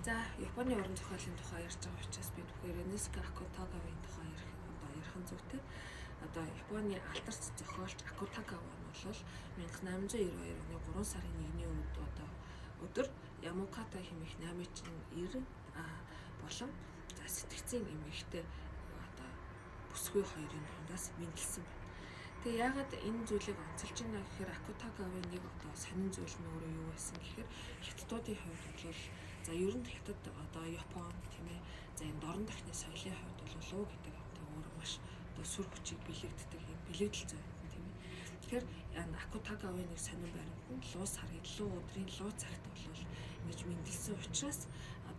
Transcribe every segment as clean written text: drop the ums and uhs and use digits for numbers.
За Японы уран зохиолын тухай ярьж байгаа учраас би тэгэхээр Юнеско Акутагавын тухай ярих нь зүйтэй. Одоо Японы алдарч зохиолч Акутагава нь бол 1892 оны 3 сарын 1-ний өдөр Ямоката хэмээх 890 болон сэтгцийн эмэгтэй бүсгүй хоёрын дундаас мэндэлсэн байна. Тэгээ яагаад энэ зүйлийг онцолж байна гэхээр Акутагавын нэг сонин зүйл нь өөрөө юу байсан гэхээр хятадуудын хувьд бол за ер нь хятад Япон тийм ээ. За энэ дорн тохны соёлын хувьд бол луу гэдэг өөр маш сүр хүчийг бэлэгддэг юм бэлэгдэл зүй юм тийм ээ. Тэгэхээр Акутагавын нэг сонин баримт нь луу сарын луу өдрийн луу цагт бол ингэж мэндэлсэн учраас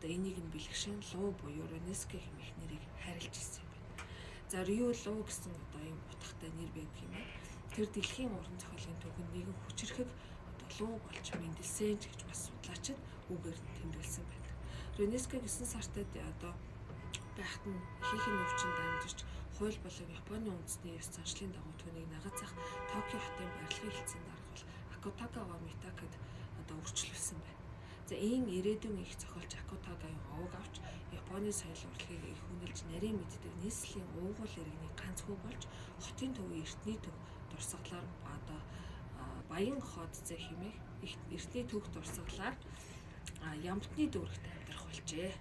энийг нь бэлгшэн луу буюу Юнеско хэмээх нэрийг хайрлаж ирсэн юм байна. За Рю луу гэсэн ийм утгатай нэр байдаг юм байна. Тэр дэлхийн уран зохиолын төвөнд нэгэн хүчрэхэг луу болж мэндэлсэн ч гэж бас судлаачид үгээр тэмдэглэсэн байдаг. Юнеско 9 сартад байхад нь ихэнх өвчнөд дамжиж хууль болон Японы үндэсний ёс заншлын дагуу түүнийг Нагасаки Токио хотын барилгын хэлтсэнд дарах бол Акутагава Митакад өөрчлөлсөн байна. За ийм ирээдүйн их зохиолч Акутагавын овог авч Японы соёл урлагийг их үнэлж нарийн мэддэг нийслэлийн уугуул иргэний ганц хүү болж хотын төвийн эртний төв дурсгалаар баян хот зэ хэмээх эртний төв дурсгалаар ямтны дүүрэгт амьдрах болжээ.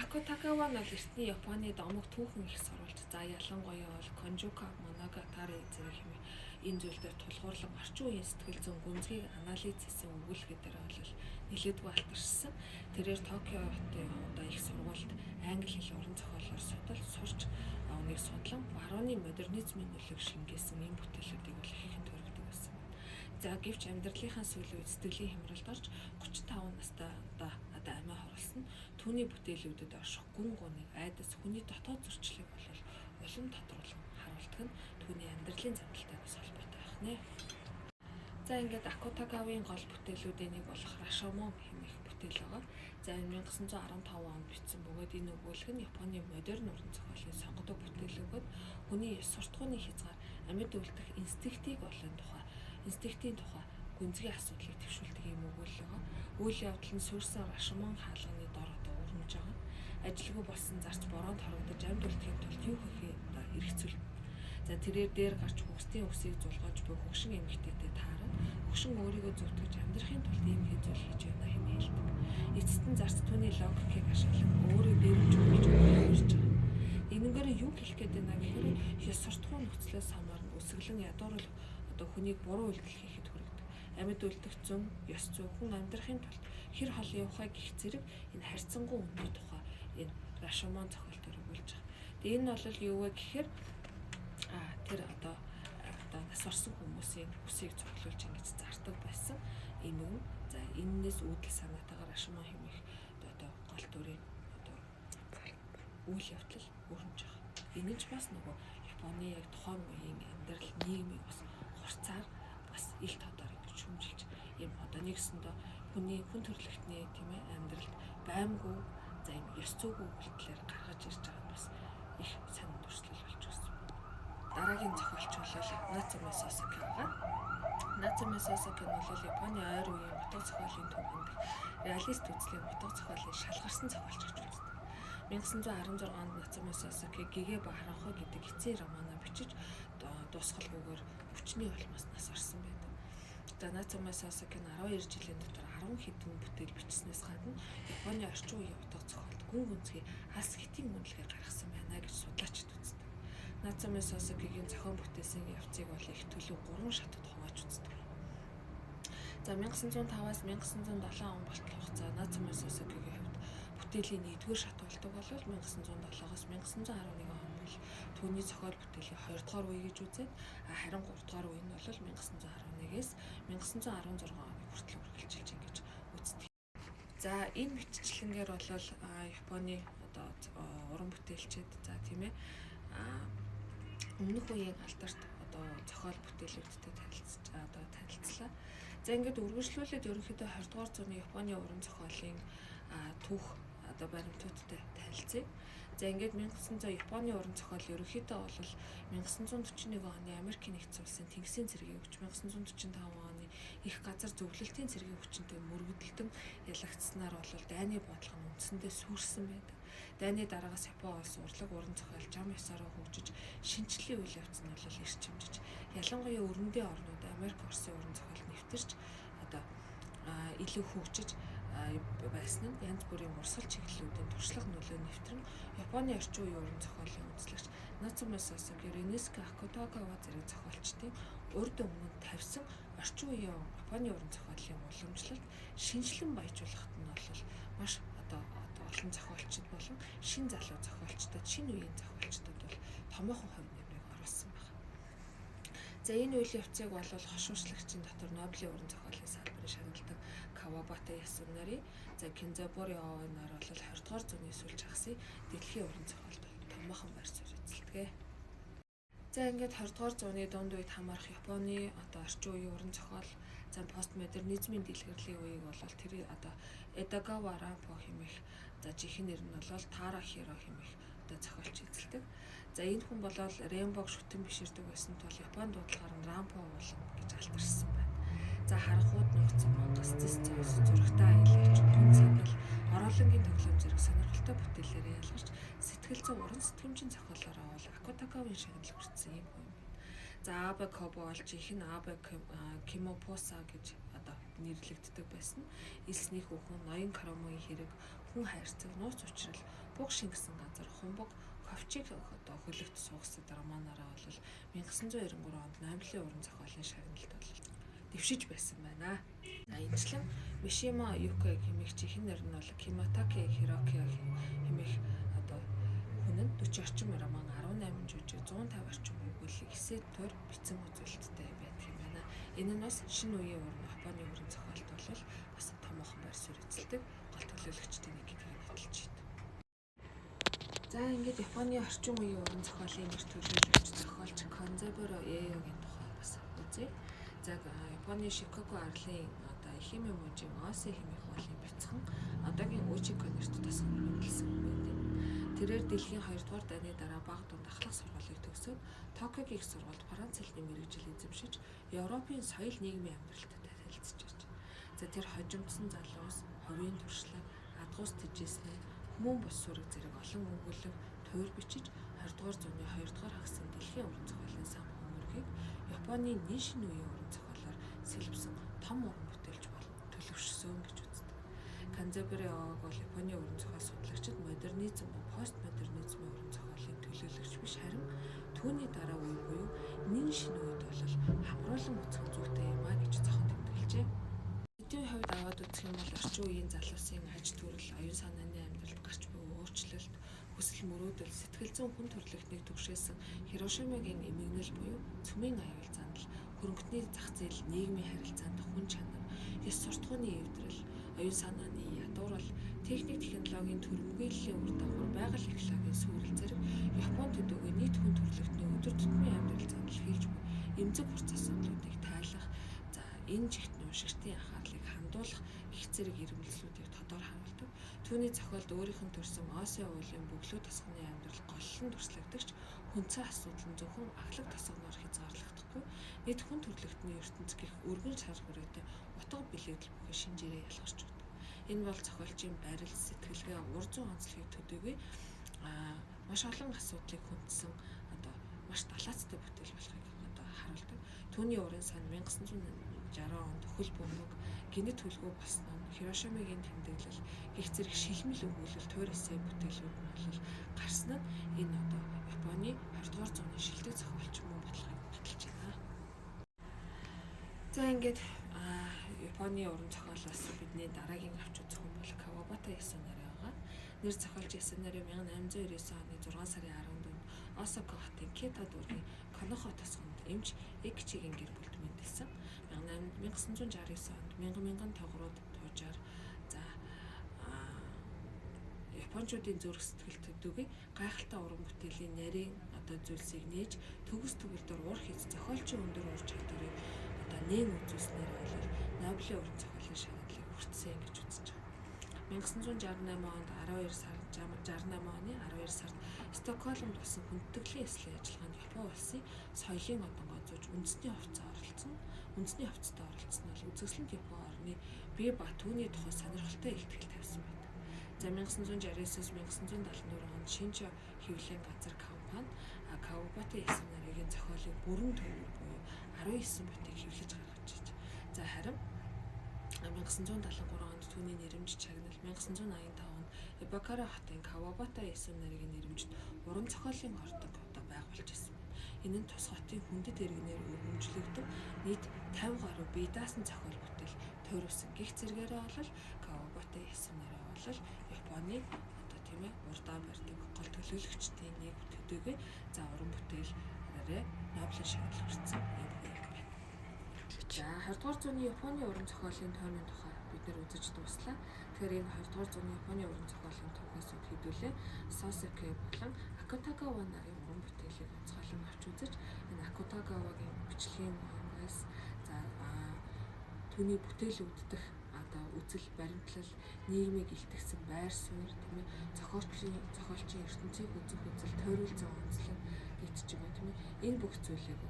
Акутагава нь эртний Японы домог түүхэн их сурвалж за ялангуяа бол Конжука, Моногатари зэрэг хэмээх энэ зүйлээр тулгуурлан орчин үеийн сэтгэл зүйн гүнзгийг анализ хийсэн өгүүлбэр дээр бол нэлээдгүй алтарсан. Тэрээр Токио хотын их сургуульд англи хэл уран зохиолоор сурч онийг судлан барууны модернизмын нөлөөг шингээсэн энэ бүтээлүүдийг бол ихэнх төрөгдөг байсан. За гэвч амьдралынхаа сүүлийн үед сэтгэлийн хямралд орж 35 настай амиа хорлсон. Түүний бүтээлүүдэд орших гүн гуныг айдас хүний дотоод зөрчлийг бол улам тодруулан харуулдаг нь түүний амьдралын зандалтайгаас холбоотой байх нэ. За ингээд Акутагавын гол бүтээлүүдийн нэг болох Рашомон хэмээх бүтээл байгаа. За 1915 онд бичсэн бөгөөд энэ өгүүлэг нь Японы модерн уран зохиолын сонгодог бүтээл өгөөд хүний суртахууны хязгаар амьд үлдэх инстинктийн тухай гүнзгий асуудлыг төвшүүлдэг юм өгүүлэл байгаа. Үйл явдал нь суурьсан Рашомон хаалганы дор өрнөж байгаа. Ажилгүй болсон зарц бороонд хорогдож амьд үлдэхийн тулд юу хийхээ эргэцүүлнэ. За тэрээр дээр гарч хөгсдийн өсийг зулгаж буй хөгшин эмэгтэйтэй тааран хөгшин өөрийгөө зөвтгөж амьдрахын тулд ийм хийзүйл хийж байна хэмээн хэлдэг. Эцэст нь зарц түүний логикийг ашиглан өөрөө дээрвж өгч ярьж байгаа. Энэгээр юу хэлэх гээд байна гэхээр ёс суртахуун нөхцлөөс хамаарн өсөглөн ядуурл хүнийг буруу үйлдэл хийхэд хүргэдэг. Амьд үлдэх зүйн ёс зүй хүн амьдрахын тулд хэр хол явахаа гэх зэрэг энэ харьцангуй үнэний тухай энэ Рашомон зохиол төр өгүүлж байгаа. Тэгээ энэ бол юу вэ гэхээр тэр нас орсон хүмүүсийн үсийг цуглуулж ингэж зардаг байсан юм юм. За энэс үүдэл санаатаагаар Рашомон хэмээх гол төрийн үйл явдал өрнөж байгаа. Энэ ч бас нөгөө Японы яг тухайн үеийн амьдрал нийгмийг бас хурцаар бас ил тодор ингэж шүмжилж юм нэгсэндээ хүн төрөлхтний тийм ээ амьдралд баймгүй за юм ёс зүйн үйлдэлээр гаргаж ирж байгаа бас их сонин туршлал болж байна. Дараагийн зохиолч бол Нацуме Сосаки байгаа. Нацуме Сосаки нь бол Японы ойр үеийн утга зохиолын төвөнд реалист үзлийн утга зохиолын шалгарсан зохиолч гэж үздэг. 1916 онд Нацуме Сосаки Гэгэ ба харанхуй гэдэг эцсийн романаа бичиж дуусгалгүйгээр өвчний улмаас нас орсон байдаг. Нацуме Сосаки нь 12 жилийн дотор 10 хэдэн бүтээл бичснээс гадна Японы орчин үеийн утга зохиолд гүн гүнзгий хас хэтийн үнэлгээ гаргасан байна гэж судлаачид үздэг. Нацуме Сосакигийн зохион бүтээсэн явцыг бол их төлөв 3 шатад хувааж үздэг. За 1905-аас 1907 он болтол хугацаа Нацуме Сосакигийн хувьд бүтээлийн 1-р шат болдог бол 1907-аас 1911 он бол түүний зохиол бүтээлийн 2-р үе гэж үзээд харин 3-р үе нь бол 1911-ээс 1916 оны хүртэл үргэлжилж ингэж үздэг. За энэ мэтчилгээр бол Японы уран бүтээлчид за тийм ээ өмнөх үеийн алдарт зохиол бүтээлүүдтэй танилцлаа. За ингээд үргэлжлүүлээд ерөнхийдөө 20 дугаар зууны Японы уран зохиолын түүх одоо баримтуудтай танилцъя. За ингээд 1900 Японы уран зохиол ерөнхийдөө бол 1941 оны Америкийн нэгдсэн улсын Тэнгисийн цэргийн хүч, 1945 оны их газар зөвлөлтийн цэргийн хүчинтэй мөргөдөлтөн ялагдсанаар бол дайны бодлого нь үндсэндээ сүрсэн байдаг. Дайны дараагаас Япон улс урлаг уран зохиол зам ёсороо хөгжиж, шинжлэлийн үйл явц нь бол эрчимжиж, ялангуяа өргөндийн орнууд Америк, Оросын уран зохиол нэвтэрч одоо илүү хөгжиж байсан нь янз бүрийн урсгал чиглэлүүдийн туршлага нөлөө нэвтрэн Японы орчин үеийн уран зохиолын үндэслэгч Нацуме Сосаги, Ринеско Акутагава зэрэг зохиолчдын урд өмнө тавьсан орчин үеийн Японы уран зохиолын уламжлалт шинжилэн баяжуулахад нь бол маш олон зохиолчид болон шин залуу зохиолчдод, шинэ үеийн зохиолчдод бол томоохон хувь нэмрийг оруулсан байна. За энэ үйл явцыг бол хошуушлагчийн дотор Нобелийн уран зохиолын салбарын шагналдаг Кавабата Ясунари, за Кензабури Ооноор бол 20 дугаар зууны сүүлч хагасын дэлхийн уран зохиолд томоохон байр суурь эзэлдэг. За ингээд 20 дугаар зууны дунд үед хамаарах Японы орчин үеийн уран зохиол, за постмодернизмын дэлгэрлийн үеийг бол тэр Эдагава Рампо хэмээх жинхэнэ нэр нь бол Тара Хиро хэмээх зохиолч эзэлдэг. За энэ хүн бол Рембог шүтэн биширдэг байсан тул Японы дуудлагаар нь Рампо уулан гэж алтарсан байна. За харахууд нөхцөн мангас зэс зурагтай аялагч хүн санал ороолонгийн тоглоом зэрэг сонирхолтой бүтээлээр ялгарч сэтгэл зүйн уран сэтгэмжийн зохиолоор бол Акутагавын шагнал хүртсэн юм хүн. За Абе Кобо бол жинхэнэ Абе Кимопоса гэж нэрлэгддэг байсан. Элсний хүүхэн, ноён Карамогийн хэрэг, хүн хайрцаг, нууц учрал, буг шингэсэн газар, хумбаг, ковчиг хөлөгт суугсад романаараа бол 1993 онд Нобелийн уран зохиолын шагналд бол дэвшиж байсан байна. За энэчлэн Мишима Юкэ хэмээх жинхэнэ нэр нь бол Киматаки Хироки хэмээх хүн нь 40 орчим роман, 18 жүжиг, 150 орчим өгүүлэг, эссе төр бичсэн үзүүлэлттэй байдаг юм байна. Энэ нь бас шинэ үеийн Японы уран зохиолд бол бас томоохон байр суурь эзэлдэг гол төлөөлөгчдийн нэг гэдгийг баталж байна. За ингээд Японы орчин үеийн уран зохиолын нэр төлөөлөгч зохиолч Канзабуро Эйогийн тухай бас үзье. За Японы Шикаго арлын Эхиме мужийн Осе хэмээх уулын бяцхан одоогийн Учико нэрт тасган нэмэлсэн байдаг. Тэрээр дэлхийн 2 дугаар дайны дараа бага дунд ахлах сургуулийг төгсөөд Токиогийн их сургуульд Франц хэлний мэргэжил эзэмшиж Европын соёл нийгмийн амьдралтай танилцж ирж. За тэр хожимдсон залуус, ховийн туршлага, адгуус тэжээснээ, хүмүүн бус сүрэг зэрэг олон өгүүлэг туур бичиж 20 дугаар зууны 2 дугаар хагасын дэлхийн уран зохиолын сан хүмүүргийг Японы нэн шинэ үеийн уран зохиолоор сэлбсэн том уран бүтээлч төлөвшсөн гэж үздэг. Канзабури Оог бол Японы уран зохиол судлаагчид модернизм, постмодернизмын уран зохиолын төлөөлөгч биш харин түүний дараа үе буюу нэн шинэ үед бол хамруулан үзэх зүйтэй юм а гэж зохон тэмдэглэжээ. Эдийн хувьд аваад үзэх юм бол орчин үеийн залуусын аж төрөл, оюун санааны амьдралд гарч буй өөрчлөлт, хүсэл мөрөөдөл, сэтгэл зүйн хүн төрөлхтнийг түгшээсэн Хирошимагийн эмгэнэл буюу цөмийн аюул занал, хөрөнгөний зах зээл, нийгмийн харилцаанд хүн чанар, ёс суртахууны эвдрэл, оюун санааны ядуурал, техник технологийн төрөмгийллийн үр дагавар, байгаль экологийн сүрэл зэрэг Японы төдийгүй нийт хүн төрөлхтний өдөр тутмын амьдрал занал хийж буй эмзэг хурц асуудлуудыг тайлах, за энэ жигт уншигчдын анхаарлыг хандуулах их зэрэг иргэншлүүдийг тодор харуулдаг. Түүний зохиолд өөрийнх нь төрсэн Осе уулын бөглөө тосгоны амьдрал голлон туршлагдагч хүнцэн асуудал нь зөвхөн аглаг тосгоноор хязгаарлагдахгүй нийт хүн төрөлхтний ертөнц гих өргөн шар хүрээтэй утга билэгдэл бүхэн шинжээрээ ялгарч байна. Энэ бол зохиолчийн барил, сэтгэлгээ, ур зүүн онцлогийг төдийгүй маш олон асуудлыг хүндсэн маш далаацтай бүтээл болохыг харуулдаг. Түүний уран сан 1960 онд хөл бөмбөг, гинэт хөлгөө болсон нь Хирошимагийн тэмдэглэл, гих зэрэг шилмэл өгүүлэл, туур эссе бүтээлүүд нь бол гарсан нь энэ Японы 20 дугаар зууны шилдэг зохиолч мөн болохыг баталж байна. За ингээд Японы уран зохиолоос бидний дараагийн авч үзэх хүн бол Кавабата Ясунари байгаа. Нэр зохиолч Ясунари 1899 оны 6 сарын 14-нд Осака хотын Кита дүүргийн Канохо тосгонд эмч Экичигийн гэр бүлд мэндэлсэн. 1969 онд мянган тогрууд туужаар за Япончуудын зүрх сэтгэл төдийгүй гайхалтай уран бүтээлийн нарийн зүйлсийг нээж төгс төгөлдөр уур хийц зохиолчийн өндөр ур чадварыг нээн үзүүлснээр бол Нобелийн уран зохиолын шагналыг хүртсэн гэж үзэж байгаа. 1968 онд 68 оны 12 сард Стокгольмд болсон хүндэтгэлийн эслийн ажиллагаанд Япон улсын соёлын одонгоо зууж үндэсний хувцас оролцсон. Үндэсний хувцастай оролцсон нь бол үзэсгэлэнт Япон орны бие ба түүний тухай сонирхолтой илтгэл тавьсан байдаг. За 1969-с 1974 онд Шинжо хэвлэлийн газар компани Кавабата эсэм нарийн зохиолын бүрэн төвөр буюу 19 бүтийг хэвлэж гаргаж иж. За харин 1973 онд түүний нэрэмж чагнал, 1985 онд Эбакара хотын Кавабата эсэм нарийн нэрэмжт уран зохиолын ордог одоо байгуулж ирсэн байна. Энэ нь тус хотын хүндэт иргэнээр өргөмжлөгдөн нийт 50 гаруй бие даасан зохиол бүтээл тойрвсон. Гэх зэрэгээрээ бол Кавабата эсэм нараа бол Японы одоо тийм ээ урдаа барьдаг гол төлөөлөгчдийн нэг төдийгүй за уран бүтээлээрээ Нобелийн шагнал хүртсэн юм байна. За 20 дугаар зууны Японы уран зохиолын тойрны тухай бид нэр үзэж дуслаа. Тэгэхээр энэ 20 дугаар зууны Японы уран зохиолын тухайс хэдүүлээ Сосеке болон Акутагава нарын уран бүтээлийг онцгойлон авч үзэж энэ Акутагавагийн бичлэгийн хангаас за түүний бүтээл үүддэх одоо үзэл баримтлал нийгмийг илтгэсэн байр суурь тийм ээ зохиолчийн ертөнцийг үзэх үзэл тойруулсан онцлог гэж ч юм уу тийм ээ энэ бүх зүйлийг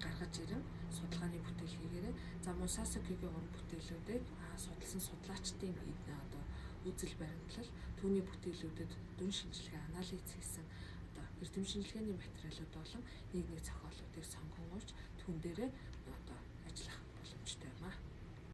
гаргаж ирэн судалгааны бүтээл хийгээрээ за мөн Сосекегийн уран бүтээлүүдийг судалсан судлаачдын одоо үзэл баримтлал түүний бүтээлүүдэд дүн шинжилгээ анализ хийсэн одоо эрдэм шинжилгээний материалууд болон нэг зохиолуудыг сонгон урьж түн дээрээ одоо ажиллах боломжтой юм аа.